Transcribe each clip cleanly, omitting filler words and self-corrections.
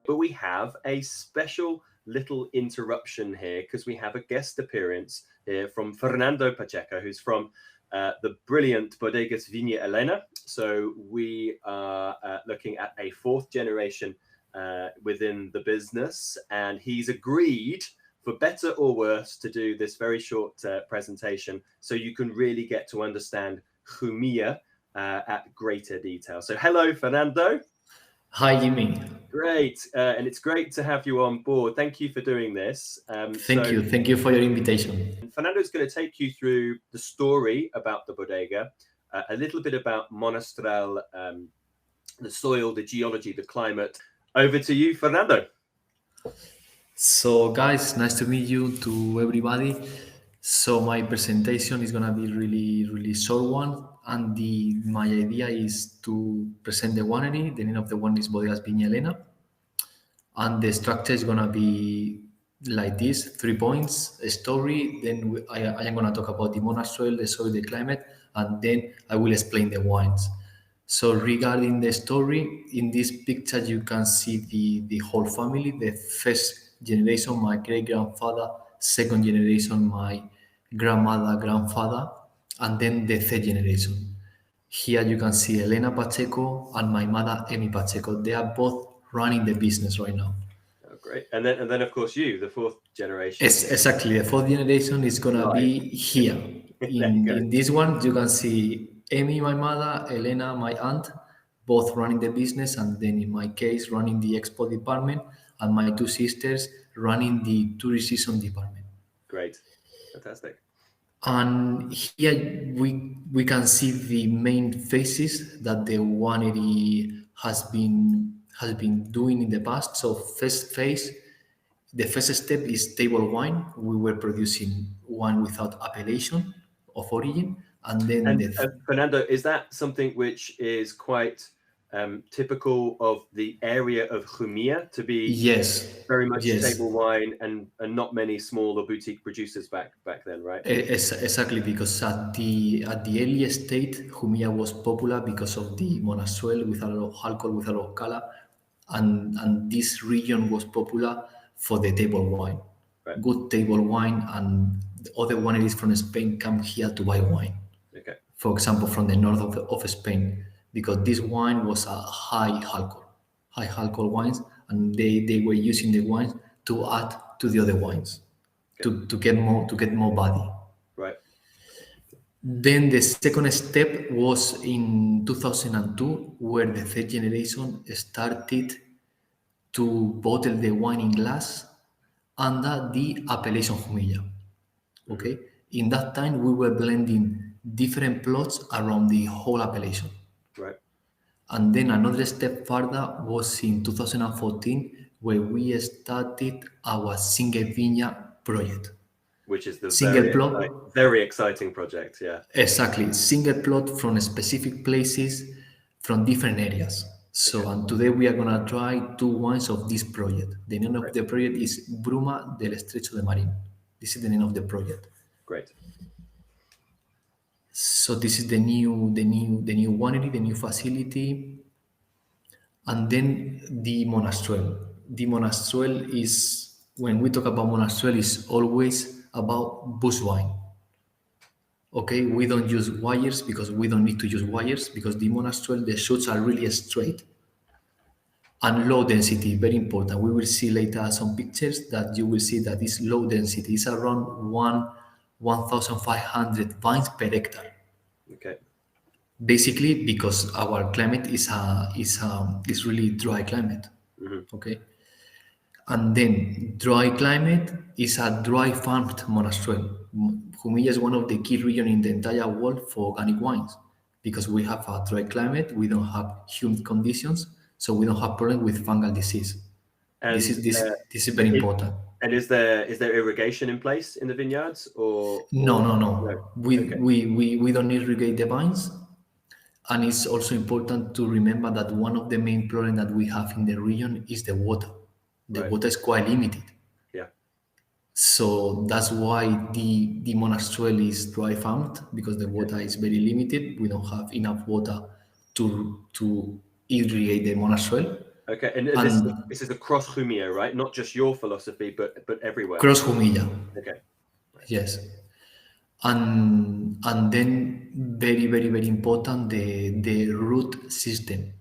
but we have a special little interruption here because we have a guest appearance here from Fernando Pacheco, who's from the brilliant Bodegas Viña Elena. So we are looking at a fourth generation within the business, and he's agreed, for better or worse, to do this very short presentation so you can really get to understand Jumilla at greater detail. So hello, Fernando. Hi, Jimmy. Great. And it's great to have you on board. Thank you for doing this. Thank you. Thank you for your invitation. Fernando's going to take you through the story about the bodega, a little bit about Monastrell, the soil, the geology, the climate. Over to you, Fernando. So, guys, nice to meet you, to everybody. So my presentation is going to be really short one. And my idea is to present the winery. The name of the winery is Bodegas Viña Elena. And the structure is going to be like this, 3 points, a story. Then I am going to talk about the Monastrell, the soil, the climate, and then I will explain the wines. So regarding the story, in this picture, you can see the whole family, the first generation, my great-grandfather, second generation, my grandmother, grandfather, and then the third generation. Here you can see Elena Pacheco and my mother, Emi Pacheco. They are both running the business right now. Oh, great. And then of course you, the fourth generation. Yes, exactly. The fourth generation is going to be here. In this one, you can see Emi, my mother, Elena, my aunt, both running the business, and then in my case, running the expo department, and my two sisters running the tourist season department. Great. Fantastic. And here we can see the main phases that the winery has been doing in the past. So first phase, the first step is table wine. We were producing wine without appellation of origin. And then Fernando, is that something which is quite typical of the area of Jumilla to be very much table wine and not many small or boutique producers back then, right? Exactly, because at the earliest state, Jumilla was popular because of the Monastrell with a lot of alcohol, with a lot of color, and this region was popular for the table wine. Right. Good table wine, and the other wineries from Spain come here to buy wine. Okay. For example, from the north of Spain, because this wine was a high alcohol wines, and they were using the wines to add to the other wines, to get more body. Right. Then the second step was in 2002, where the third generation started to bottle the wine in glass under the appellation Jumilla. Okay. In that time, we were blending different plots around the whole appellation. Right. And then another step further was in 2014, where we started our single viña project. Which is the very exciting project, yeah. Exactly. Single plot from specific places, from different areas. So, and today we are going to try 2 wines of this project. The name of the project is Bruma del Estrecho de Marín. This is the name of the project. Great. So this is the new winery, the new facility, and then the Monastrell. The Monastrell is, when we talk about Monastrell, is always about bush wine. Okay, we don't use wires because we don't need to use wires, because the Monastrell, the shoots are really straight and low density, very important. We will see later some pictures that you will see that this low density is around 1,500 vines per hectare. Okay. Basically, because our climate is really dry climate. Mm-hmm. Okay. And then dry climate is a dry farmed Monastrell. Jumilla is one of the key regions in the entire world for organic wines, because we have a dry climate, we don't have humid conditions, so we don't have problem with fungal disease. And this is very important. And is there irrigation in place in the vineyards, or no. We don't irrigate the vines. And it's also important to remember that one of the main problems that we have in the region is the water. The water is quite limited. Yeah. So that's why the Monastrell is dry farmed, because the water is very limited. We don't have enough water to irrigate the Monastrell. Okay, and And this is across Jumilla, right? Not just your philosophy, but everywhere. cross Jumilla, Okay. yes. And then very important, the root system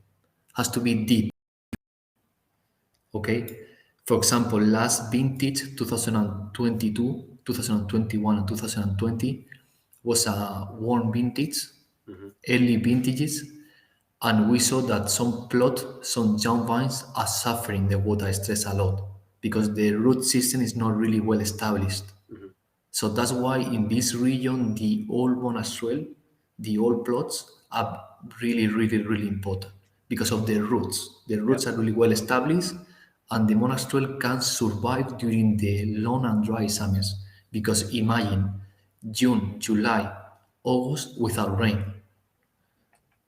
has to be deep. Okay, for example, last vintage 2022, 2021, and 2020 was a warm vintage, Hmm. early vintages, and we saw that some young vines are suffering the water stress a lot Right. because the root system is not really well established. Hmm. So that's why in this region, the old Monastrell, the old plots are really important because of the roots. The Yeah. roots are really well established, and the Monastrell can survive during the long and dry summers. Because imagine June, July, August without rain.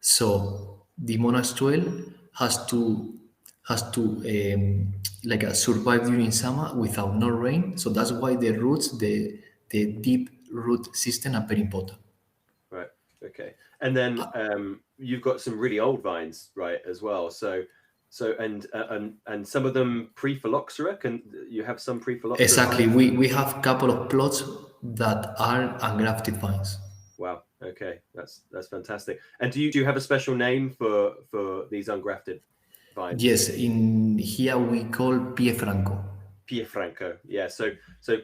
So the Monastrell has to like survive during summer without no rain. So that's why the roots, the deep root system are very important. Right. Okay. And then you've got some really old vines, right, as well. And some of them pre-phylloxera. Can you have some pre-phylloxera Exactly. vines? We have a couple of plots that are ungrafted vines. Wow. Okay. That's fantastic. And do you have a special name for these ungrafted vines? Yes, in here we call Pie Franco. Piefranco. Yeah. So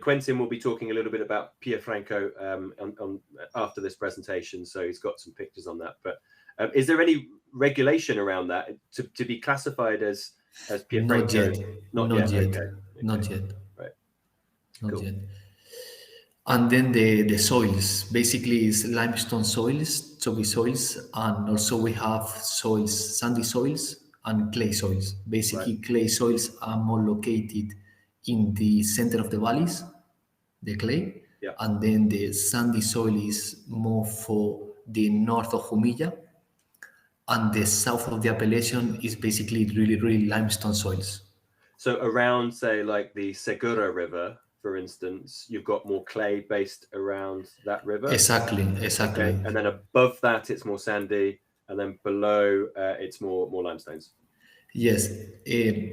Quentin will be talking a little bit about Piefranco on after this presentation. So he's got some pictures on that. But is there any regulation around that to be classified as Not Piefranco? yet. Not Not yet. yet. Okay. Not yet. Right. Not Cool. yet. And then the soils basically is limestone soils, chalky soils, and also we have soils, sandy soils and clay soils. Right. Basically, clay soils are more located in the center of the valleys, the clay, Yeah. and then the sandy soil is more for the north of Jumilla, and the south of the appellation is basically really limestone soils. So around, say, like the Segura River, for instance, you've got more clay based around that river. Exactly. Okay. And then above that, it's more sandy, and then below, it's more limestones. Yes,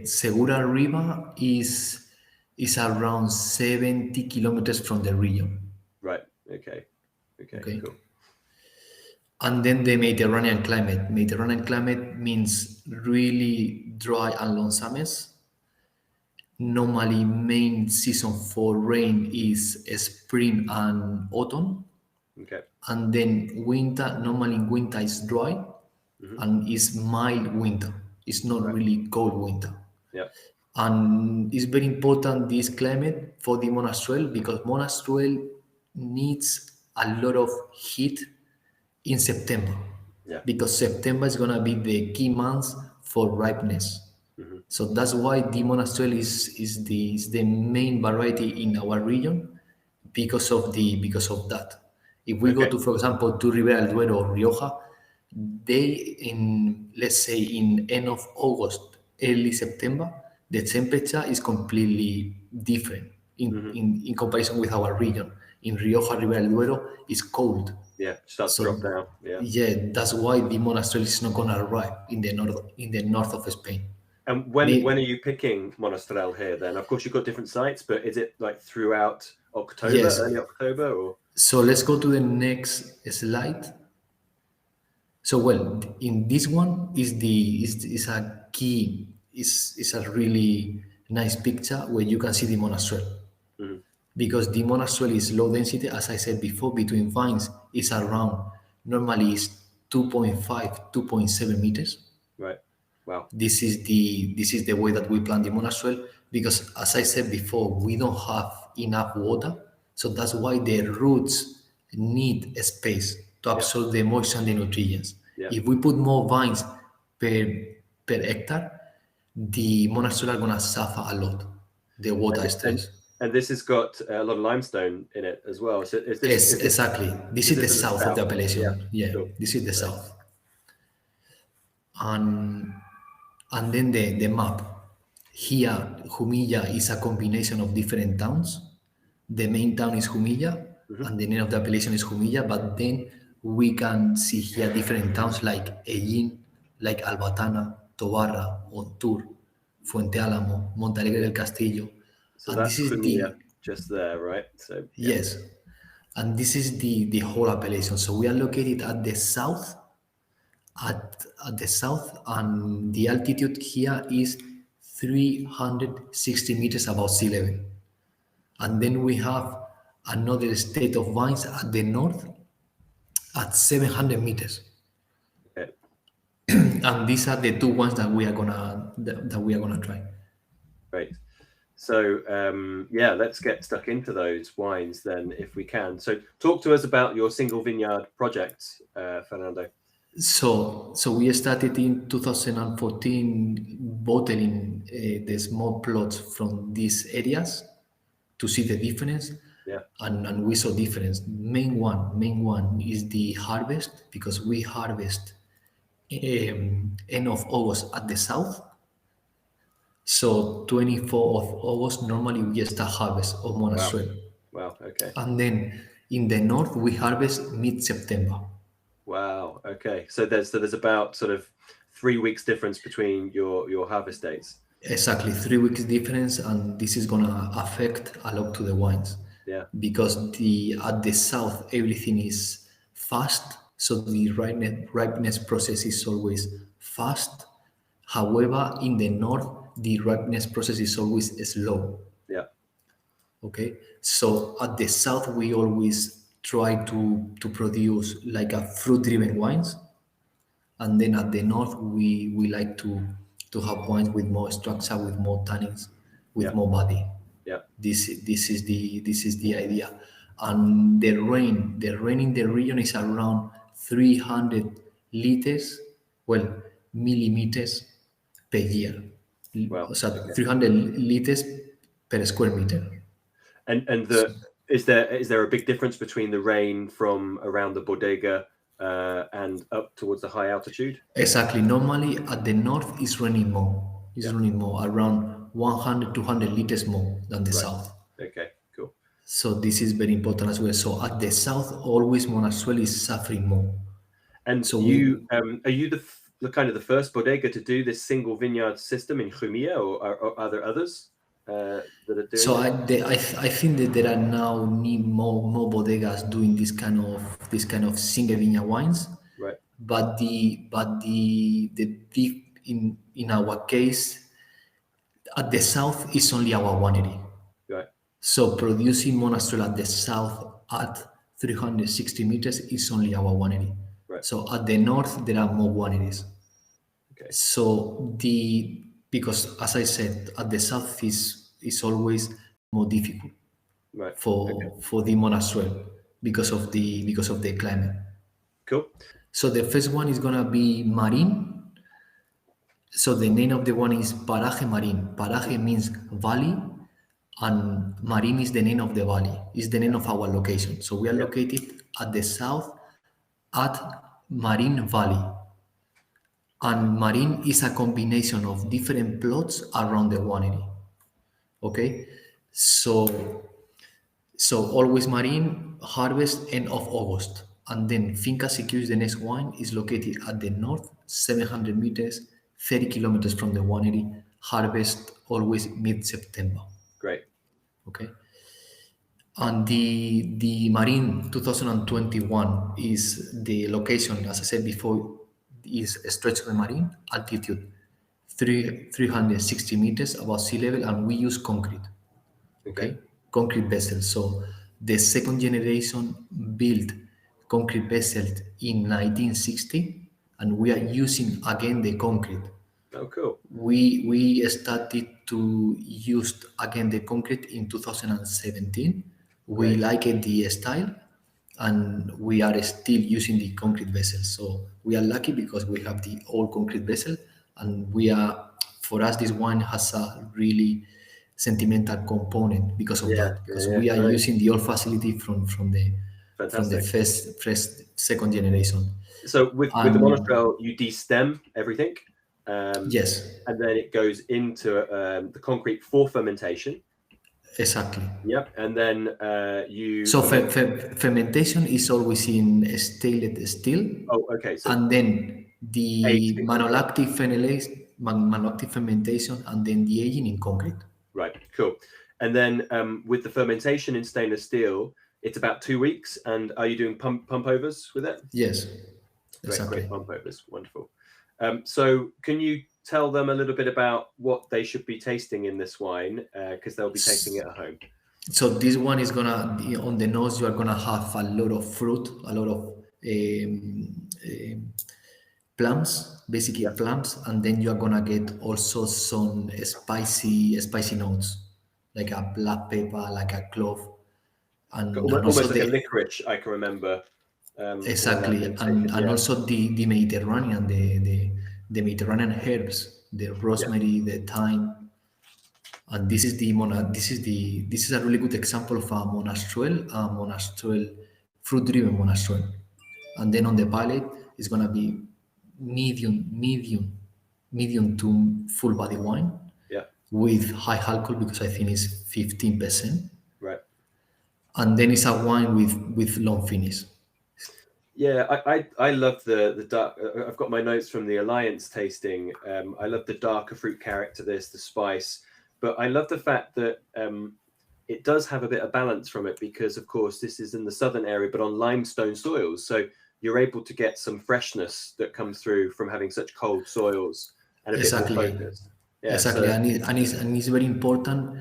Segura River is around 70 kilometers from the region. Right. Okay. Okay. Okay, Cool. and then the Mediterranean climate. Mediterranean climate means really dry and long summers. Normally, main season for rain is spring and autumn, Okay. and then winter. Normally, in winter is dry Hmm. and is mild winter. It's not Right. really cold winter. Yeah. And it's very important this climate for the Monastrell because Monastrell needs a lot of heat in September Yeah. because September is gonna be the key month for ripeness. Hmm. So that's why the Monastrell is the main variety in our region because of that. If we go Okay. to, for example, to Ribera del Duero or Rioja, they in let's say in end of August, early September, the temperature is completely different Hmm. in comparison with our region. In Rioja, Ribera del Duero, it's cold. Yeah. Starts to drop So down. Yeah. yeah, that's why the Monastrell is not gonna arrive in the north of Spain. And when are May, you picking Monastrell here then? Of course, you've got different sites, but is it like throughout October, yes. early October, or? So let's go to the next slide. So well, in this one is a key is a really nice picture where you can see the Monastrell Mhm. because the Monastrell is low density, as I said before, between vines is around normally is 2.5, 2.7 meters. Right. Wow. This is the way that we plant the Monastrell because, as I said before, we don't have enough water, so that's why the roots need a space to Yeah. absorb the moisture and the nutrients. Yeah. If we put more vines per hectare, the Monastrell are gonna suffer a lot the water And and stress. and this has got a lot of limestone in it as well. So is this Yes, is this exactly. This is is the this in the south of the south? Yeah. appellation. Yeah, Cool. this is the Right. south. And and then the map. Here, Jumilla is a combination of different towns. The main town is Jumilla, Hmm. and the name of the appellation is Jumilla. But then we can see here different towns like Ellín, like Albatana, Tobarra, Ontour, Fuente Álamo, Montalegre del Castillo. So And that's this is Jumilla just there, right? So yeah. yes, and this is the whole appellation. So we are located at the south, at the south, and the altitude here is 360 meters above sea level. And then we have another state of vines at the north at 700 meters. Okay. And these are the two ones that we are gonna try. Great. So yeah, let's get stuck into those wines then, if we can. So talk to us about your single vineyard project, Fernando. So we started in 2014 bottling the small plots from these areas to see the difference. Yeah. And we saw difference. Main one is the harvest, because we harvest end of August at the south. So 24th of August normally we start harvest of Monastrell. Wow. Okay. And then in the north we harvest mid-September. Wow. Okay. So there's about sort of 3 weeks difference between your harvest dates. Exactly, 3 weeks difference, and this is gonna affect a lot to the wines. Yeah. Because at the south everything is fast, so the ripeness process is always fast. However, in the north the ripeness process is always slow. Yeah. Okay, so at the south we always try to produce like a fruit-driven wines, and then at the north we like to have wines with more structure, with more tannins, with Yeah. more body. Yeah. This is the idea. And the rain in the region is around 300 liters, millimeters per year. Wow. So Okay. 300 liters per square meter. And is there a big difference between the rain from around the bodega and up towards the high altitude? Exactly. Normally at the north is raining more. Around 100, 200 liters more than the south. Okay, cool. So this is very important as well. So at the south, always Monastrell is suffering more. And So you are you the kind of the first bodega to do this single vineyard system in Jumilla, or are there others that are doing So this? I think that there are now need more bodegas doing this kind of single vineyard wines. Right. But in our case, at the south is only our winery. Right. So producing Monastrell at the south at 360 meters is only our winery. Right. So at the north there are more wineries. Okay. So because as I said, at the south is always more difficult Right. for the Monastrell because of the climate. Cool. So the first one is gonna be Marim. So the name of the one is Paraje Marim. Paraje means valley, and Marim is the name of the valley. Is the name of our location. So we are located at the south at Marim Valley. And Marim is a combination of different plots around the winery. Okay, so always Marim harvest end of August, and then Finca Secures, the next wine, is located at the north, 700 meters, 30 kilometers from the winery. Harvest always mid-September. Great. Okay. And the Marim 2021 is the location, as I said before, is Stretch of the Marim, altitude 360 meters above sea level, and we use concrete. Okay. Concrete vessels. So the second generation built concrete vessels in 1960, and we are using again the concrete. Oh, cool. We started to use again the concrete in 2017. We like the style, and we are still using the concrete vessel. So we are lucky because we have the old concrete vessel, and for us this wine has a really sentimental component because of that, because we are using the old facility from the first second generation. So with the Monastrell, you destem everything. Yes. And then it goes into the concrete for fermentation. Exactly. Yep. And then So fermentation is always in stainless steel. Oh, okay. So and then the malolactic phenolase, malolactic fermentation, and then the aging in concrete. Right, cool. And then with the fermentation in stainless steel, it's about 2 weeks. And are you doing pump overs with it? Yes, Great pump overs. Wonderful. So can you tell them a little bit about what they should be tasting in this wine? Because they'll be tasting it at home. So this one is gonna be on the nose. You are gonna have a lot of fruit, a lot of plums, basically plums, and then you are gonna get also some spicy notes, like a black pepper, like a clove, and Almost also like a licorice, I can remember. Exactly, and also the Mediterranean, the Mediterranean herbs, the rosemary, the thyme, and this is a really good example of a Monastrell fruit-driven Monastrell, and then on the palate it's gonna be medium to full body wine, with high alcohol because I think it's 15%, right, and then it's a wine with long finish. Yeah, I love the dark. I've got my notes from the Alliance tasting. I love the darker fruit character, the spice, but I love the fact that it does have a bit of balance from it because, of course, this is in the southern area, but on limestone soils, so you're able to get some freshness that comes through from having such cold soils and a bit more focused. Yeah, exactly, so, and it's very important.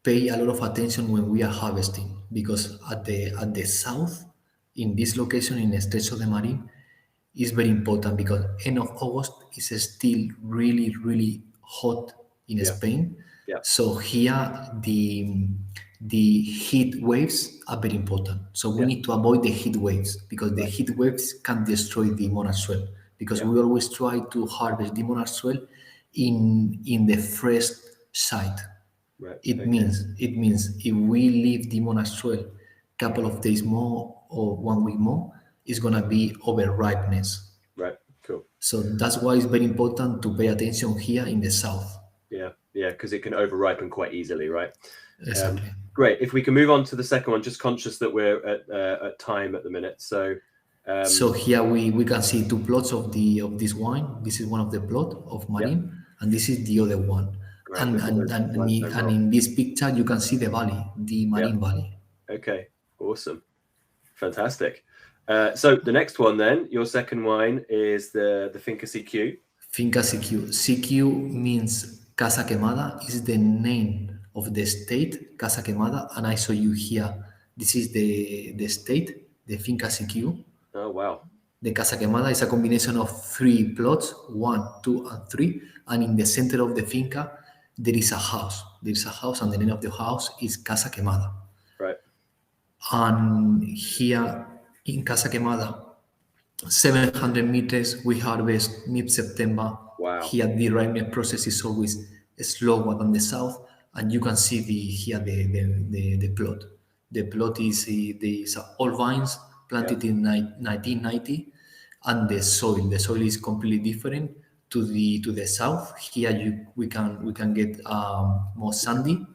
Pay a lot of attention when we are harvesting because at the south, in this location in Estrecho de Marim, is very important because end of August is still really hot in Spain. Yeah. So here the heat waves are very important. So we need to avoid the heat waves because the heat waves can destroy the Monastrell. Because we always try to harvest the Monastrell in the fresh site. Right. It means if we leave the Monastrell couple of days more or 1 week more, it's gonna be over ripeness. Right. Cool. So that's why it's very important to pay attention here in the south. Yeah, because it can over ripen quite easily, right? Exactly. Great. If we can move on to the second one, just conscious that we're at time at the minute. So here we can see 2 plots of this wine. This is one of the plot of Marim, and this is the other one. Great. And in this picture you can see the valley, the Marim Valley. Okay, awesome, fantastic. So the next one, then, your second wine is the Finca CQ. Finca CQ. CQ means Casa Quemada. Is the name of the state, Casa Quemada, and I show you here. This is the state, the Finca CQ. Oh wow. The Casa Quemada is a combination of 3 plots, 1, 2, and 3, and in the center of the finca there is a house. There is a house, and the name of the house is Casa Quemada. Right. And here in Casa Quemada, 700 meters, we harvest mid-September. Wow. Here the ripening process is always slower than the south, and you can see the plot. The plot is all vines planted in 1990, and the soil is completely different to the south. Here we can get more sandy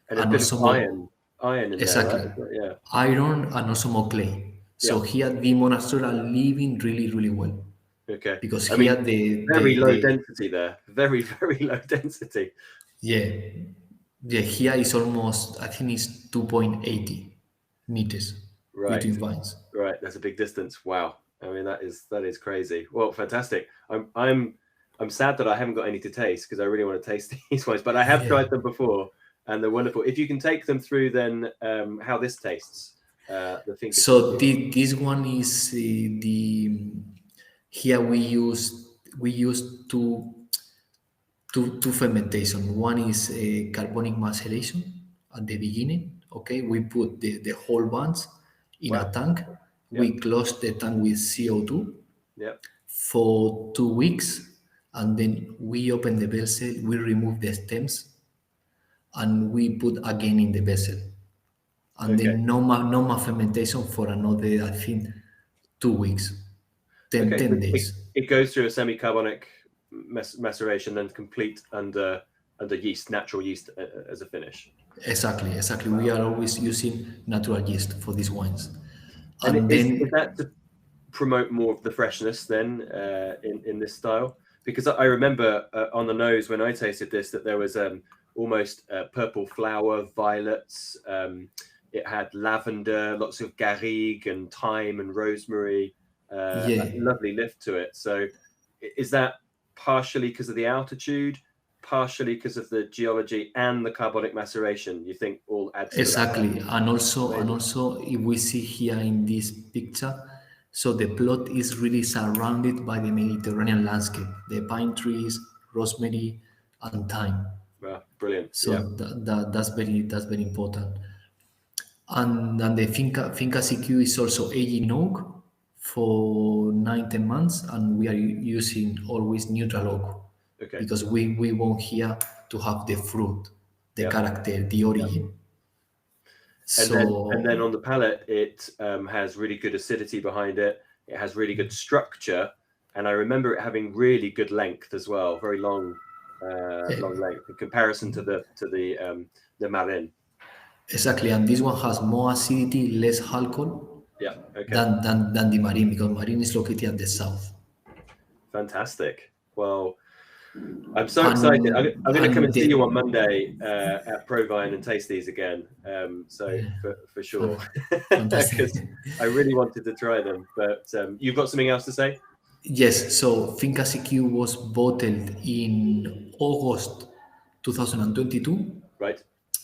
and also more iron in exactly there, right? Iron and also more clay. So here the Monastery are living really well. Okay. Because here the very low density there. Very low density. Yeah. Here is almost, I think it's 2.80 meters between vines. Right. That's a big distance. Wow. I mean, that is crazy. Well, fantastic. I'm sad that I haven't got any to taste because I really want to taste these wines, but I have tried them before and they're wonderful. If you can take them through then how this tastes. So this one is here we use two fermentation. One is a carbonic maceration at the beginning. Okay, we put the whole bunch in a tank. We close the tank with CO2 for 2 weeks, and then we open the vessel. We remove the stems, and we put again in the vessel. And then no more fermentation for another, I think, 2 weeks, 10 days. It goes through a semi-carbonic maceration, then complete under yeast, natural yeast as a finish. Exactly. We are always using natural yeast for these wines. And then is that to promote more of the freshness then in this style? because I remember on the nose when I tasted this that there was almost purple flower, violets. It had lavender, lots of garrigue and thyme and rosemary. A Yeah, lovely lift to it. So, is that partially because of the altitude, partially because of the geology and the carbonic maceration? You think all adds to that? exactly. And Amazing. also, if we see here in this picture, so the plot is really surrounded by the Mediterranean landscape, the pine trees, rosemary, and thyme. Wow, brilliant. So Yeah. that's very important. And the Finca CQ is also aging oak for 9-10 months, and we are using always neutral oak Okay. because we want here to have the fruit, the Yeah. character, the origin. And So then on the palate, it has really good acidity behind it. It has really good structure, and I remember it having really good length as well, very long length in comparison to the Marin. exactly, and this one has more acidity, less alcohol Yeah. Okay. than the Marin because Marin is located at the south. Fantastic. Well, I'm so excited. I'm going to come and see you on Monday at Provine and taste these again. So for sure, Fantastic. because I really wanted to try them. But you've got something else to say? Yes, so Finca CQ was bottled in August 2022 Right.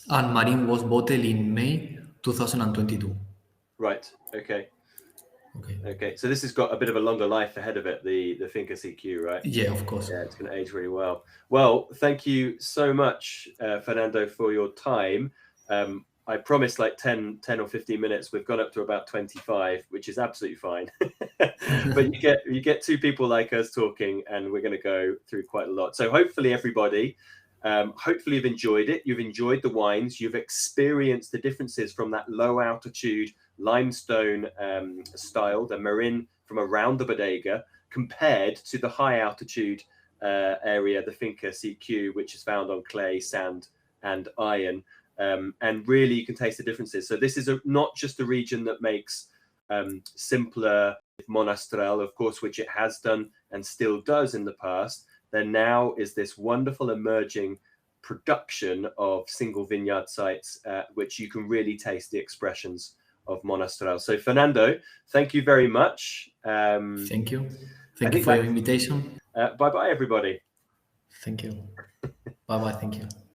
and Marin was bottled in May 2022. Right. Okay. Okay. Okay. So this has got a bit of a longer life ahead of it, the Finca CQ, right? Yeah, of course. Yeah, it's going to age really well. Well, thank you so much, Fernando, for your time. I promised like 10 or 15 minutes. We've gone up to about 25, which is absolutely fine. But you get two people like us talking, and we're going to go through quite a lot. So hopefully everybody, hopefully you've enjoyed it. You've enjoyed the wines. You've experienced the differences from that low altitude limestone style, the Marin from around the bodega, compared to the high altitude area, the Finca CQ, which is found on clay, sand, and iron. And really, you can taste the differences. So this is not just a region that makes simpler Monastrell, of course, which it has done and still does in the past. There now is this wonderful emerging production of single vineyard sites, which you can really taste the expressions of Monastrell. So Fernando, thank you very much. Thank you. Thank you for your invitation. Bye-bye, everybody. Thank you. Bye-bye. Thank you.